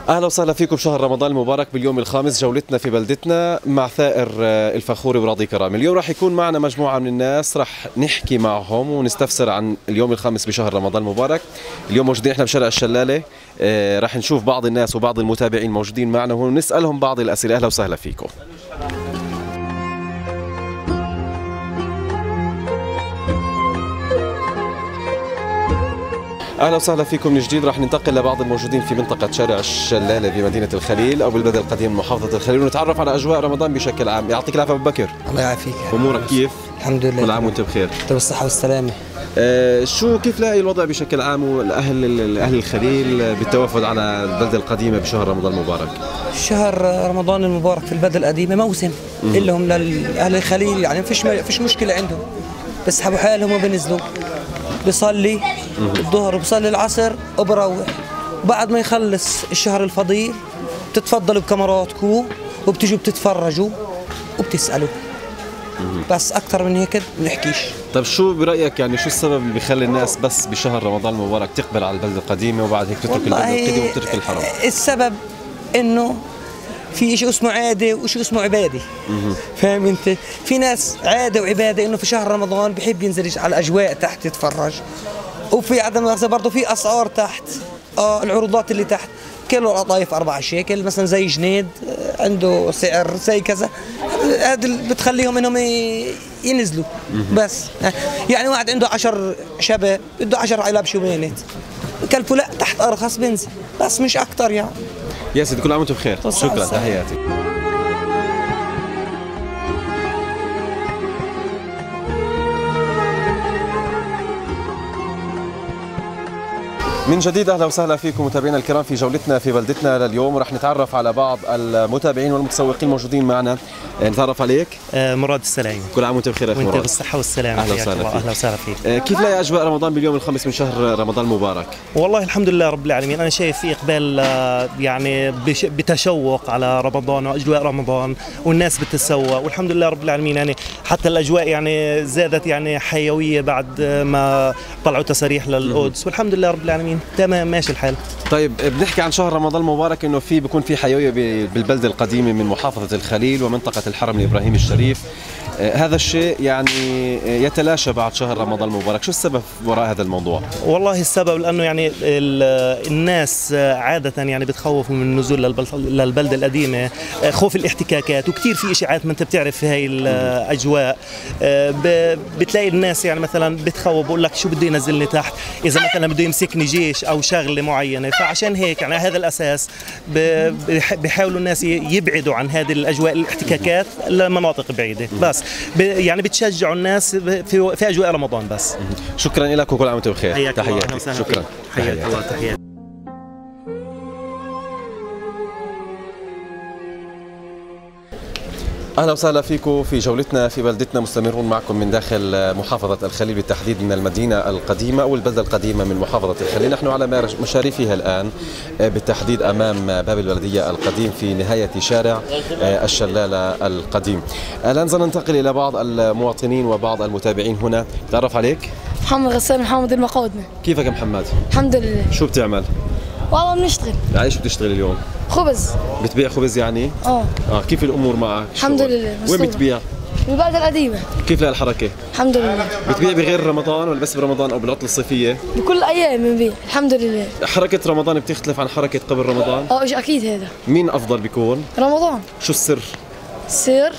اهلا وسهلا فيكم بشهر رمضان المبارك باليوم الخامس. جولتنا في بلدتنا مع ثائر الفخوري وراضي كرامي. اليوم راح يكون معنا مجموعه من الناس راح نحكي معهم ونستفسر عن اليوم الخامس بشهر رمضان المبارك. اليوم موجودين احنا بشارع الشلالة، راح نشوف بعض الناس وبعض المتابعين موجودين معنا ونسالهم بعض الاسئله. اهلا وسهلا فيكم. اهلا وسهلا فيكم من جديد. راح ننتقل لبعض الموجودين في منطقه شارع الشلاله بمدينه الخليل او بالبلد القديم محافظه الخليل ونتعرف على اجواء رمضان بشكل عام. يعطيك العافيه ابو بكر. الله يعافيك. امورك كيف؟ الحمد لله. كل عام وانت بخير. انت بالصحه والسلامه. كيف لاقي الوضع بشكل عام والاهل الخليل بالتوافد على البلده القديمه بشهر رمضان المبارك؟ شهر رمضان المبارك في البلده القديمه موسم لهم لاهل الخليل، يعني فيش مشكله عندهم، بيسحبوا حالهم وبنزلوا بيصلي الظهر وبصلي العصر وبروح. بعد ما يخلص الشهر الفضيل بتتفضلوا بكاميراتكم وبتجوا بتتفرجوا وبتسالوا، بس اكثر من هيك بنحكيش. طيب شو برايك، يعني شو السبب اللي بيخلي الناس بس بشهر رمضان المبارك تقبل على البلده القديمه وبعد هيك تترك البلده القديمه وتترك الحرم؟ السبب انه في شيء اسمه عاده وشيء اسمه عباده. فاهم انت؟ في ناس عاده وعباده انه في شهر رمضان بحب ينزل على الاجواء تحت يتفرج، وفي عدم مؤاخذه برضه في اسعار تحت، العروضات اللي تحت كيلو القطايف 4 شيكل مثلا، زي جنيد عنده سعر زي كذا، هذا بتخليهم انهم ينزلوا. بس يعني واحد عنده 10 شباب بده 10 علب شومينات كلفوا لا تحت ارخص بنزل، بس مش اكثر يعني. يا سيدي كل عام وانتم بخير. شكرا، تحياتي. من جديد اهلا وسهلا فيكم متابعينا الكرام في جولتنا في بلدتنا لليوم. راح نتعرف على بعض المتابعين والمتسوقين الموجودين معنا. نتعرف عليك. مراد السلامي. كل عام وانت بخير. وانت بالصحه والسلامه. اهلا وسهلا فيك. اهلا وسهلا فيك. كيف لاقي اجواء رمضان باليوم الخامس من شهر رمضان المبارك؟ والله الحمد لله رب العالمين، انا شايف في اقبال يعني بتشوق على رمضان واجواء رمضان، والناس بتتسوق والحمد لله رب العالمين. يعني حتى الاجواء يعني زادت يعني حيويه بعد ما طلعوا تساريح للقدس، والحمد لله رب العالمين تمام ماشي الحال. طيب بنحكي عن شهر رمضان المبارك انه بيكون في حيويه بالبلده القديمه من محافظه الخليل ومنطقه الحرم الابراهيمي الشريف. هذا الشيء يعني يتلاشى بعد شهر رمضان المبارك، شو السبب وراء هذا الموضوع؟ والله السبب لانه يعني الناس عاده يعني بتخوفوا من النزول للبلده القديمه، خوف الاحتكاكات، وكثير في اشاعات ما انت بتعرف في هاي الاجواء. بتلاقي الناس يعني مثلا بتخوف، بقول لك شو بده ينزلني تحت اذا مثلا بده يمسكني جيش او شغله معينه، فعشان هيك يعني هذا الاساس بيحاولوا الناس يبعدوا عن هذه الاجواء الاحتكاكات لمناطق بعيده، بس يعني بتشجعوا الناس في اجواء رمضان بس. شكرا لك وكل عام وانتم بخير. تحياتي. شكرا. حياك الله. تحياتي. اهلا وسهلا فيكم في جولتنا في بلدتنا. مستمرون معكم من داخل محافظه الخليل، بالتحديد من المدينه القديمه او البلده القديمه من محافظه الخليل. نحن على مشارفها الان، بالتحديد امام باب البلديه القديم في نهايه شارع الشلاله القديم. الان سننتقل الى بعض المواطنين وبعض المتابعين هنا. تعرف عليك؟ محمد غسان محمد المقودمه. كيفك يا محمد؟ الحمد لله. شو بتعمل؟ والله بنشتغل. يعني شو بتشتغل اليوم؟ خبز. بتبيع خبز يعني؟ كيف الامور معك؟ الحمد لله. وين بتبيع؟ بالبلدة القديمة. كيف لها الحركة؟ الحمد لله. بتبيع بغير رمضان ولا بس برمضان او بالعطلة الصيفية؟ بكل الايام بنبيع الحمد لله. حركة رمضان بتختلف عن حركة قبل رمضان؟ اكيد. هذا مين افضل بيكون؟ رمضان. شو السر؟ السر؟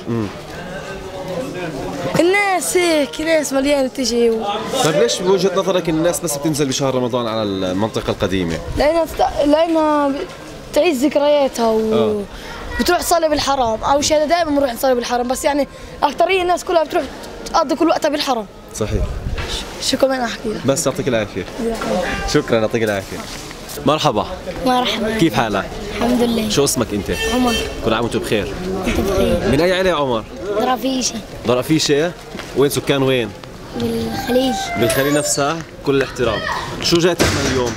الناس هيك، ناس مليانة تجي طيب ليش بوجهة نظرك الناس بس بتنزل بشهر رمضان على المنطقة القديمة؟ لأنها تعيش ذكرياتها بتروح تصلي بالحرم. أو شيء دائما بنروح نصلي بالحرم، بس يعني أكثرية الناس كلها بتروح تقضي كل وقتها بالحرم. صحيح. شو كمان أحكي لك؟ بس يعطيك العافية. شكرا، يعطيك العافية. مرحبا. مرحبا. كيف حالك؟ الحمد لله. شو اسمك أنت؟ عمر. كل عام وأنتم بخير. أنت بخير. من أي عيلة يا عمر؟ درافيشة. درافيشة؟ وين سكان وين؟ بالخليج. بالخليج نفسها؟ كل الاحترام. شو جاي تعمل اليوم؟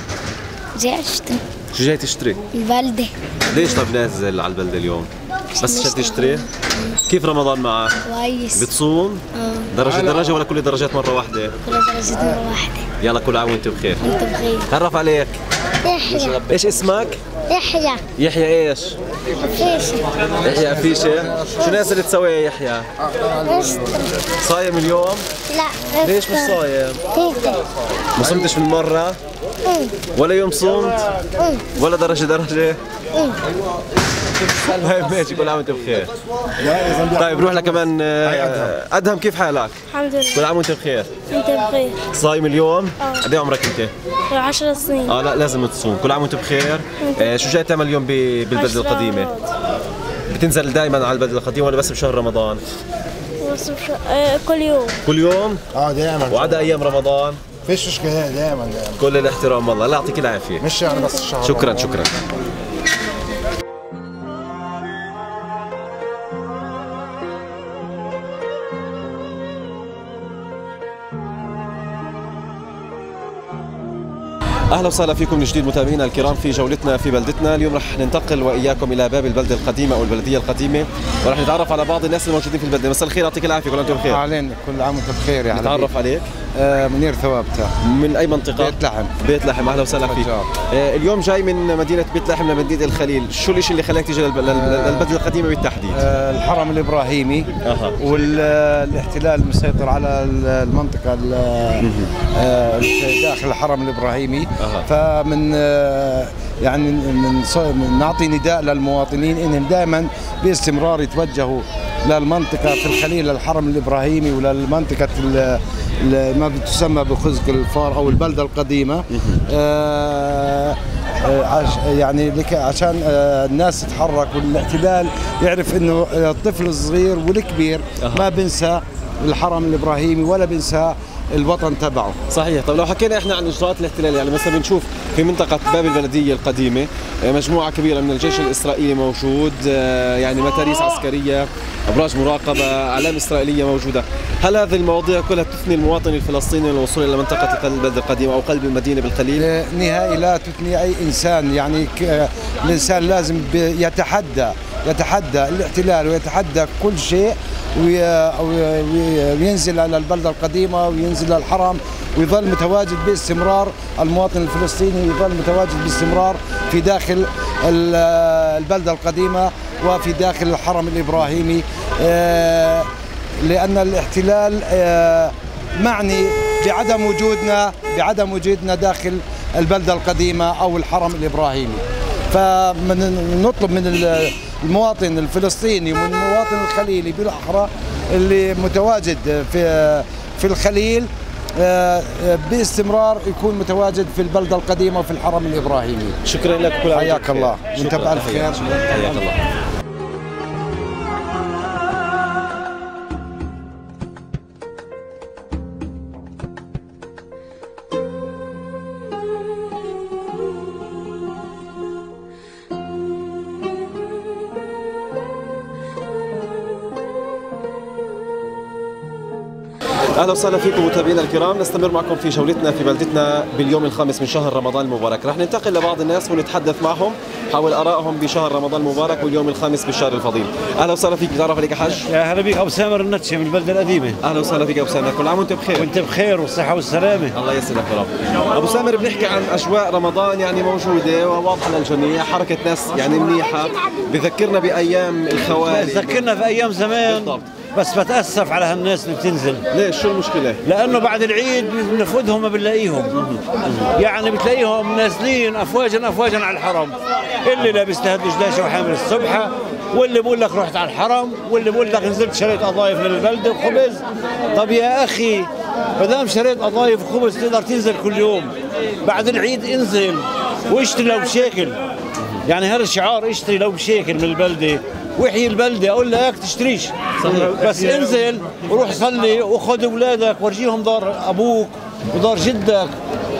جاي أشتري. شو جاي تشتري؟ البلدة. ليش طيب نازل على البلدة اليوم؟ بس عشان تشتري؟ كيف رمضان معك؟ كويس. بتصوم؟ درجة ولا كل درجات مرة واحدة؟ كل درجات مرة واحدة. يلا كل عام وانت بخير. وانت بخير. تعرف عليك. يحيى. ايش اسمك؟ يحيى. يحيى ايش؟ فيش. يحيى أفيشة. شو نازل تسوي يا يحيى؟ صايم اليوم؟ لا. ليش مش صايم؟ هيك. ما صمتش من مرة؟ ولا يوم صمت؟ ولا درجة؟ طيب ماشي، كل عام وانت بخير. طيب روح لك كمان. ادهم كيف حالك؟ الحمد لله. كل عام وانت بخير. انت بخير. صايم اليوم؟ قد ايه عمرك انت؟ 10 سنين. لا لازم تصوم. كل عام وانت بخير. شو جاي تعمل اليوم بالبلدة القديمة؟ بتنزل دائما على البلدة القديمة ولا بس بشهر رمضان؟ بس كل يوم. كل يوم؟ دائما. وعدا ايام رمضان؟ فيش مشكلة، دائما. كل الاحترام والله، الله يعطيك العافية. مش يعني بس الشهر. شكرا شكرا. اهلا وسهلا فيكم من جديد متابعينا الكرام في جولتنا في بلدتنا. اليوم رح ننتقل واياكم الى باب البلده القديمه او البلديه القديمه، ورح نتعرف على بعض الناس الموجودين في البلده. مساء الخير، يعطيك العافيه، كل عام وانتم بخير. علينا، كل عام وانت بخير يا حبيبي. نتعرف عليك. منير ثوابته. من اي منطقه؟ بيت لحم. بيت لحم، اهلا وسهلا فيك. اليوم جاي من مدينه بيت لحم لمدينه الخليل، شو الشيء اللي خلاك تيجي للبلده القديمه بالتحديد؟ الحرم الابراهيمي والاحتلال المسيطر على المنطقه داخل الحرم الابراهيمي. فمن يعني نعطي نداء للمواطنين انهم دائما باستمرار يتوجهوا للمنطقه في الخليل، للحرم الابراهيمي وللمنطقه ما تسمى بخزق الفار او البلده القديمه. يعني عشان الناس تتحرك والاحتلال يعرف انه الطفل الصغير والكبير ما بنسى الحرم الابراهيمي ولا بنسى الوطن تبعه. صحيح. طب لو حكينا احنا عن اجراءات الاحتلال، يعني مثلا بنشوف في منطقه باب البلديه القديمه مجموعه كبيره من الجيش الاسرائيلي موجود، يعني متاريس عسكريه، ابراج مراقبه، اعلام اسرائيليه موجوده. هل هذه المواضيع كلها تثني المواطن الفلسطيني للوصول الى منطقه البلده القديمه او قلب المدينه بالخليل؟ نهائي لا تثني اي انسان. يعني الانسان لازم يتحدى الاحتلال ويتحدى كل شيء وينزل على البلدة القديمة وينزل الحرم ويظل متواجد باستمرار. المواطن الفلسطيني يظل متواجد باستمرار في داخل البلدة القديمة وفي داخل الحرم الإبراهيمي، لأن الاحتلال معني بعدم وجودنا داخل البلدة القديمة أو الحرم الإبراهيمي. فنطلب من المواطن الفلسطيني ومن المواطن الخليلي بالاحرى اللي متواجد في الخليل باستمرار يكون متواجد في البلده القديمه وفي الحرم الابراهيمي. شكرا لك، كل عام حياك الله وانت بالف خير. حياك الله. اهلا وسهلا فيكم متابعينا الكرام، نستمر معكم في جولتنا في بلدتنا باليوم الخامس من شهر رمضان المبارك. رح ننتقل لبعض الناس ونتحدث معهم حول ارائهم بشهر رمضان المبارك واليوم الخامس بالشهر الفضيل. اهلا وسهلا فيك، بتعرف عليك يا حاج؟ يا هلا بك، ابو سامر النتشي من البلده القديمه. اهلا وسهلا فيك ابو سامر، كل عام وانت بخير. وانت بخير والصحه والسلامه. الله يسعدك يا رب. ابو سامر، بنحكي عن اجواء رمضان يعني موجوده وواضحه للجميع، حركه ناس يعني منيحه، بذكرنا بايام الخوالي، بذكرنا في ايام زمان. بالضبط. بس بتاسف على هالناس اللي بتنزل. ليش؟ شو المشكله؟ لانه بعد العيد بنفقدهم ما بنلاقيهم. يعني بتلاقيهم نازلين افواجا على الحرم، اللي لابس له دجلاشه وحامل السبحه، واللي بقول لك رحت على الحرم، واللي بقول لك نزلت شريت قضايف من البلده وخبز. طب يا اخي ما دام شريت قضايف وخبز تقدر تنزل كل يوم، بعد العيد انزل واشتري لو بشيكل. يعني هذا الشعار، اشتري لو بشيكل من البلده وحي البلده. اقول لك تشتريش صحيح. بس انزل وروح صلي وخذ اولادك ورجيهم دار ابوك ودار جدك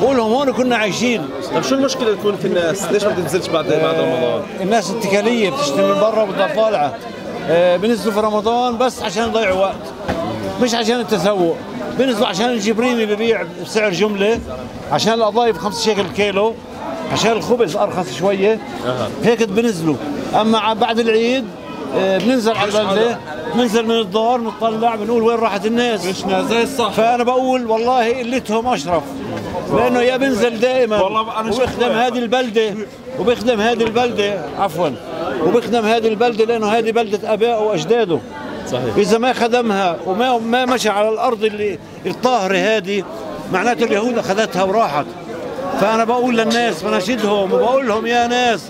وقول لهم هون كنا عايشين. طيب شو المشكله تكون في الناس؟ ليش ما بتنزلش بعد رمضان؟ الناس اتكاليه بتشتري من برا وبتضل طالعه. بنزلوا في رمضان بس عشان يضيعوا وقت، مش عشان التسوق. بنزلوا عشان الجبريني ببيع بسعر جمله، عشان القضايف 5 شيكل الكيلو، عشان الخبز ارخص شويه. هيك بنزلوا. اما بعد العيد بننزل على البلده، بننزل من الدار بنطلع بنقول وين راحت الناس؟ مش زي الصح. فانا بقول والله قلتهم اشرف. لانه يا بنزل دائما وبيخدم هذه البلده وبيخدم هذه البلده لانه هذه بلده ابائه واجداده. صحيح. اذا ما خدمها وما مشى على الارض اللي الطاهره هذه معناته اليهود اخذتها وراحت. فانا بقول للناس بناشدهم وبقول لهم يا ناس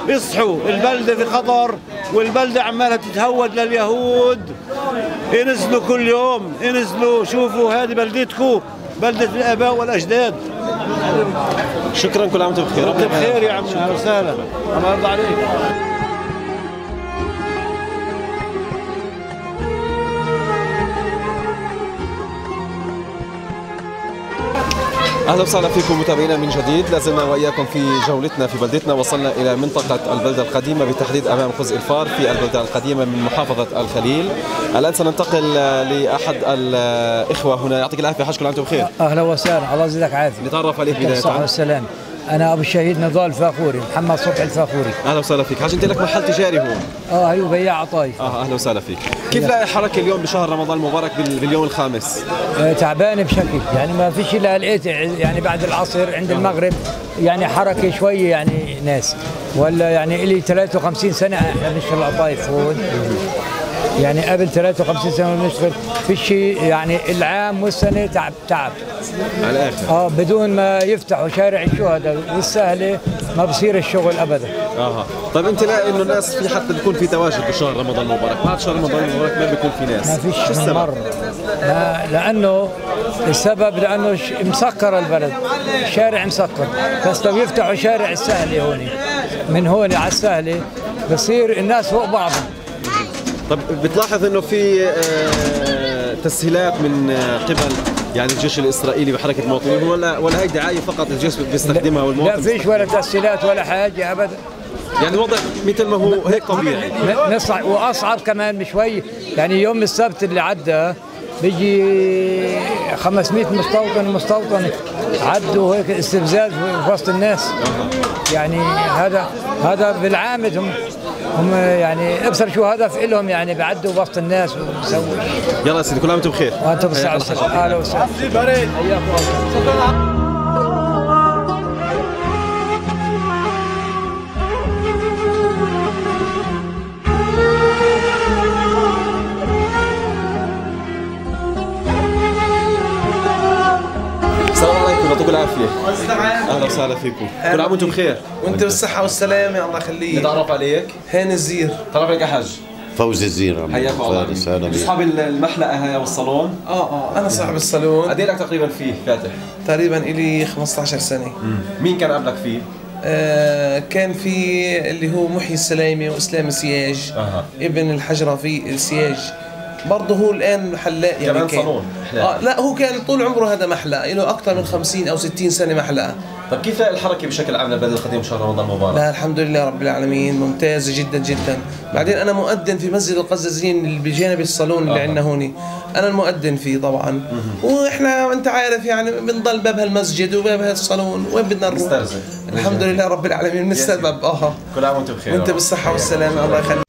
اصحوا، البلده في خطر والبلده عمالها تتهود لليهود. انزلوا كل يوم، انزلوا شوفوا هذه بلدتكم، بلده الاباء والاجداد. شكرا، كل عام وانتم بخير. وانتم بخير يا عمي، اهلا وسهلا، الله يرضى عليك. اهلا وسهلا فيكم متابعينا من جديد. لازلنا واياكم في جولتنا في بلدتنا. وصلنا الى منطقه البلده القديمه بالتحديد امام خز الفار في البلده القديمه من محافظه الخليل. الان سننتقل لاحد الاخوه هنا. يعطيك العافيه حاج، كل عام وانتم بخير. اهلا وسهلا، الله يزيدك عافيه. نتعرف عليك بدايه. الصحه والسلام. انا ابو الشهيد نضال الفاخوري، محمد صبحي الفاخوري. اهلا وسهلا فيك حاج. انت لك محل تجاري هون؟ ايوه، بياع عطايف. اهلا وسهلا فيك. كيف لاقي الحركه اليوم بشهر رمضان المبارك باليوم الخامس؟ تعبان بشكل، يعني ما فيش الا لقيت يعني بعد العصر عند المغرب يعني حركه شويه، يعني ناس ولا يعني لي 53 سنه احنا بنشتغل عطايف هون. يعني قبل 53 سنه بنشتغل في شيء، يعني العام والسنه تعب على الاخر. بدون ما يفتحوا شارع الشهداء والسهله ما بصير الشغل ابدا. طيب انت لاقي انه الناس في حتى بيكون في تواجد بشهر رمضان المبارك، بعد شهر رمضان المبارك ما بيكون في ناس؟ ما فيش من مره. لانه السبب لانه مسكر البلد، الشارع مسكر، بس لو يفتحوا شارع السهله هون من هون على السهله بصير الناس فوق بعضهم. طب بتلاحظ انه في تسهيلات من قبل يعني الجيش الاسرائيلي بحركه المواطنين، ولا هي دعايه فقط الجيش بيستخدمها والمواطن؟ لا فيش ولا تسهيلات ولا حاجه ابدا. يعني الوضع مثل ما هو هيك طبيعي. واصعب كمان بشوي. يعني يوم السبت اللي عدى بيجي 500 مستوطن عدوا هيك استفزاز في وسط الناس. يعني هذا بالعامد هم يعني ابصر شو هدف لهم، يعني بعدوا وسط الناس وبسووا. يلا يا سيدي، كل عام وانتم بخير. وانتم بالصحة والسلامة. اهلا وسهلا. السلام عليكم، يعطيكم العافية. أهلا وسهلا فيكم، كل عام وأنتم بخير. وأنت بالصحة والسلامة، الله يخليك. نتعرف عليك. هاني الزير. تعرف عليك يا حاج؟ فوزي الزير. حياك الله. أصحاب المحلقة هاي والصالون؟ أنا صاحب الصالون. قد إيه لك تقريبا فيه فاتح؟ تقريبا إلي 15 سنة. مين كان قبلك فيه؟ كان في اللي هو محيي السلايمي وإسلام السياج. ابن الحجرة في السياج. برضه هو الآن حلاق يعني كمان صالون. لا هو كان طول عمره هذا محلق، له أكثر من 50 أو 60 سنة محلقة. طيب كيف الحركة بشكل عام للبلد القديم شهر رمضان المبارك؟ لا الحمد لله رب العالمين، ممتازة جدا جدا. بعدين أنا مؤذن في مسجد القزازين اللي بجانب الصالون اللي عندنا هون، أنا المؤذن فيه طبعا. وإحنا أنت عارف يعني بنضل باب هالمسجد وباب هالصالون، وين بدنا نروح؟ الحمد لله رب العالمين بنستلبب. كل عام وأنتم بخير. وأنت بالصحة والسلامة، الله يخليك.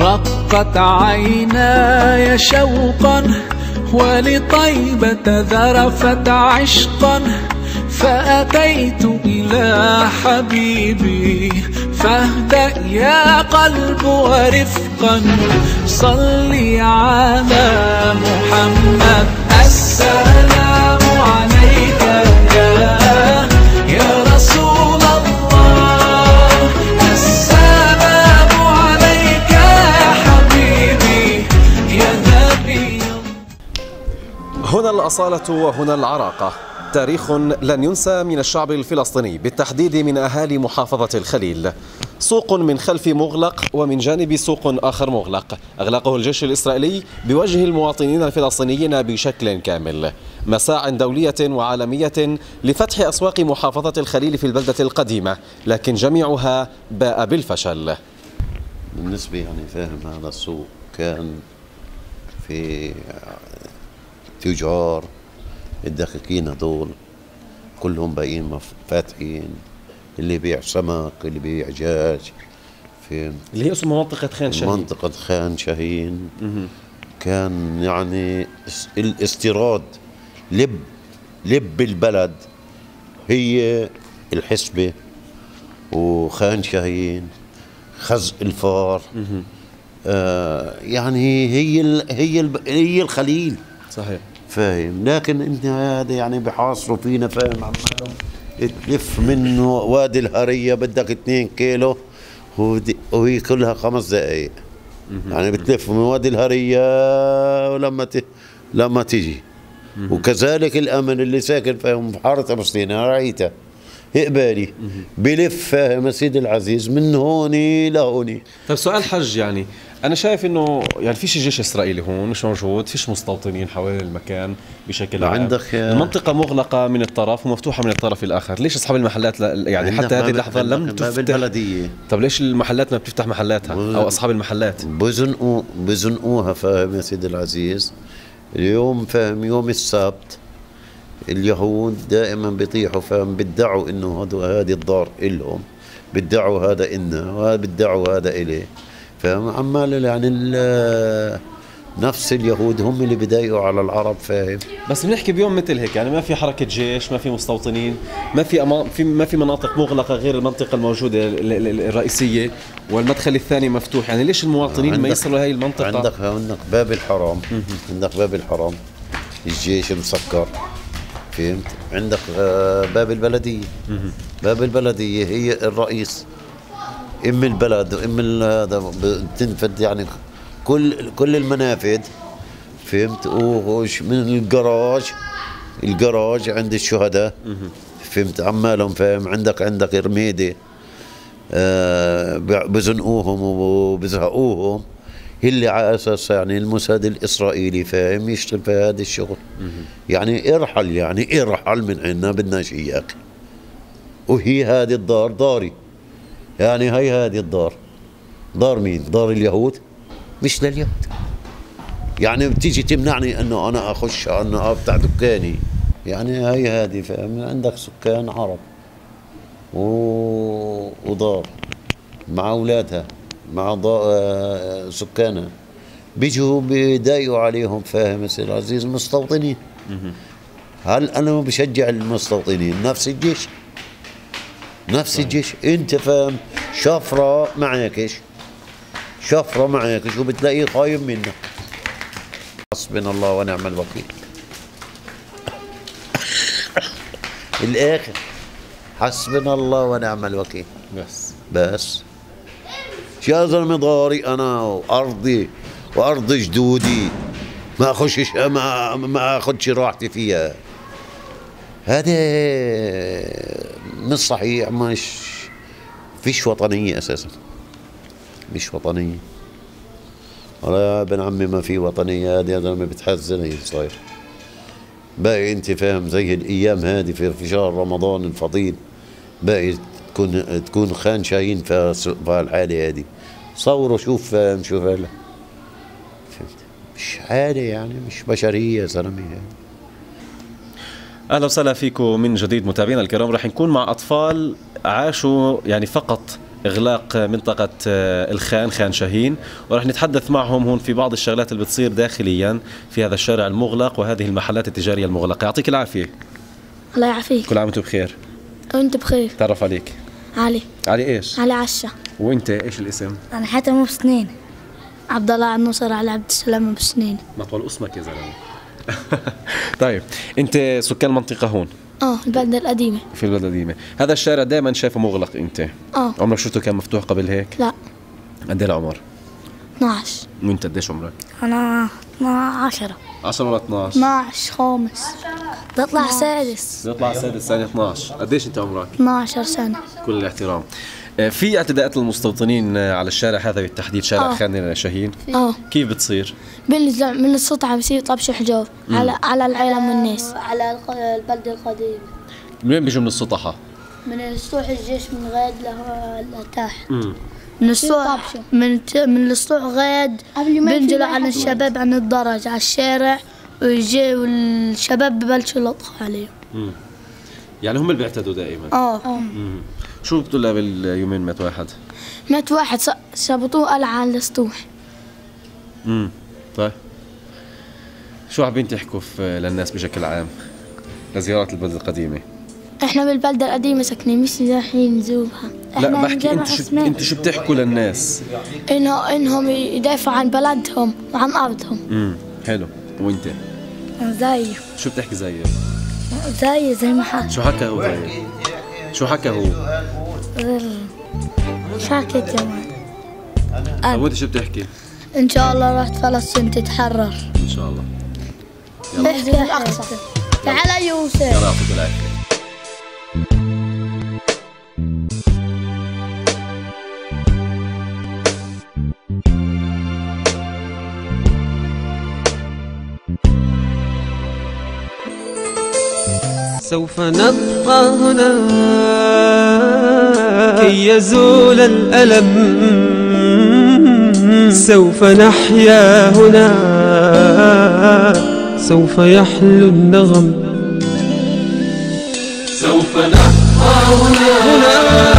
رقت عيناي شوقا ولطيبة ذرفت عشقا، فأتيت إلى حبيبي فاهدأ يا قلب ورفقا، صلي على محمد. السلام عليك يا رسول الله، السلام عليك يا حبيبي يا نبي. هنا الأصالة وهنا العراقة. تاريخ لن ينسى من الشعب الفلسطيني، بالتحديد من أهالي محافظة الخليل. سوق من خلف مغلق ومن جانب سوق آخر مغلق أغلقه الجيش الإسرائيلي بوجه المواطنين الفلسطينيين بشكل كامل. مساع دولية وعالمية لفتح أسواق محافظة الخليل في البلدة القديمة، لكن جميعها باء بالفشل. بالنسبة يعني فاهم، هذا السوق كان في تجار الدقيقين هذول كلهم باقيين فاتحين، اللي يبيع سمك، اللي يبيع دجاج، فهمت؟ اللي هي اسمها منطقة خان شاهين. منطقة خان شاهين. كان يعني الاستيراد لب البلد هي الحسبة وخان شاهين، خزق الفار. يعني هي الخليل. صحيح. فاهم؟ لكن انت هذا يعني بحاصروا فينا، فاهم؟ عمالهم تلف منه وادي الهرية بدك 2 كيلو وهي كلها 5 دقائق. يعني بتلف من وادي الهرية لما تيجي. وكذلك الأمن اللي ساكن فاهم بحارة فلسطين، أنا رأيته إقبالي بلف، فاهم سيدي العزيز، من هوني لهوني. طيب سؤال حج، يعني أنا شايف إنه يعني فيش جيش إسرائيلي هون مش موجود، فيش مستوطنين حوالين المكان بشكل عام. عندك المنطقة مغلقة من الطرف ومفتوحة من الطرف الآخر، ليش أصحاب المحلات يعني حتى هذه اللحظة لم تفتح؟ البلدية. طب ليش المحلات ما بتفتح محلاتها أو أصحاب المحلات؟ بزنقوها، فاهم يا سيدي العزيز. اليوم فاهم يوم السبت اليهود دائما بيطيحوا، فاهم، بيدعوا انه هذه الدار إلهم، بيدعوا هذا إلنا وبيدعوا هذا إليه، فاهم؟ عمال يعني نفس اليهود هم اللي بيضايقوا على العرب، فاهم؟ بس بنحكي بيوم مثل هيك، يعني ما في حركة جيش، ما في مستوطنين، ما في مناطق مغلقة غير المنطقة الموجودة الرئيسية والمدخل الثاني مفتوح، يعني ليش المواطنين ما يصلوا لهي المنطقة؟ عندك باب الحرام، عندك باب الحرام الجيش مسكر، فهمت؟ عندك باب البلدية، باب البلدية هي الرئيس، ام البلد وام هذا بتنفذ يعني كل المنافذ، فهمت؟ من الجراج عند الشهداء، فهمت؟ عمالهم، فاهم؟ عندك رميدة بزنقوهم وبزهقوهم، اللي على اساس يعني الموساد الاسرائيلي، فاهم، يشتغل في هذا الشغل. يعني ارحل من عنا، بدناش اياك. وهي هذه الدار داري، يعني هي هذه الدار دار مين؟ دار اليهود؟ مش لليهود. يعني بتيجي تمنعني انه انا اخش انه افتح دكاني، يعني هي هذه، فاهم؟ عندك سكان عرب ودار مع اولادها مع سكانها بيجوا بيضايقوا عليهم، فاهم يا سيدي العزيز؟ مستوطنين. هل انا بشجع المستوطنين؟ نفس الجيش انت فاهم، شفره معكش وبتلاقيه خايف منك. حسبنا الله ونعم الوكيل. الاخر حسبنا الله ونعم الوكيل. بس يا زلمه داري انا وارضي وارض جدودي، ما اخذش راحتي فيها. هذا مش صحيح، فيش وطنيه اساسا، مش وطنيه. والله يا ابن عمي ما في وطنيه، هذه يا زلمه بتحزنني صاير. باقي انت فاهم زي الايام هذه في شهر رمضان الفضيل، باقي تكون خان شاهين في الحاله هذه. صوروا شوف هلا، مش حاله يعني، مش بشريه يا زلمه. اهلا وسهلا فيكم من جديد متابعينا الكرام. راح نكون مع اطفال عاشوا يعني فقط اغلاق منطقه خان شاهين، وراح نتحدث معهم هون في بعض الشغلات اللي بتصير داخليا في هذا الشارع المغلق وهذه المحلات التجاريه المغلقه. يعطيك العافيه. الله يعافيك. كل عام وانتم بخير. وانت بخير. تعرف عليك؟ علي ايش؟ علي عشا. وانت ايش الاسم؟ انا حاتم ابو سنين. عبد الله النصر علي عبد السلام ابو سنين. ما طول اسمك يا زلمه. طيب انت سكان المنطقه هون؟ البلده القديمه. في البلده القديمه. هذا الشارع دائما شايفه مغلق انت؟ عمرك شفته كان مفتوح قبل هيك؟ لا. قد ايه العمر؟ 12. وانت قديش عمرك؟ انا 10. 10 ولا 12؟ 12 خامس. بطلع سادس. ثاني 12. قديش انت عمرك؟ 12 سنه. كل الاحترام. في اعتداءات للمستوطنين على الشارع هذا بالتحديد، شارع خان شاهين؟ كيف بتصير؟ من السطح بصير طبش حجاب على العالم والناس، على البلده القديمه. من وين بيجوا؟ من السطحه؟ من السطوح الجيش من غاد لتحت. من السطوح من السطوح غاد بينزلوا على الشباب عن الدرج على الشارع والشباب ببلشوا يلطخوا عليهم. يعني هم اللي بيعتدوا دائما. شو بتقول باليومين مات واحد؟ مات واحد شبطوه قلعة على السطوح. طيب شو حابين تحكوا للناس بشكل عام لزيارة البلدة القديمة؟ احنا بالبلدة القديمة ساكنين مش رايحين نزورها. لا بحكي انت شو بتحكوا للناس؟ انهم يدافعوا عن بلدهم وعن ارضهم. حلو. وانت؟ زيه. شو بتحكي زيه؟ زي ما حكى. شو حكى هو زيه؟ شو حكى هو؟ مش حكيت جمال. وانت شو بتحكي؟ ان شاء الله رحت فلسطين تتحرر. ان شاء الله. يلا الاقصى. تعال يوسف. يلا يعطيك العافية. سوف نبقى هنا كي يزول الألم، سوف نحيا هنا، سوف يحلو النغم. سوف نبقى هنا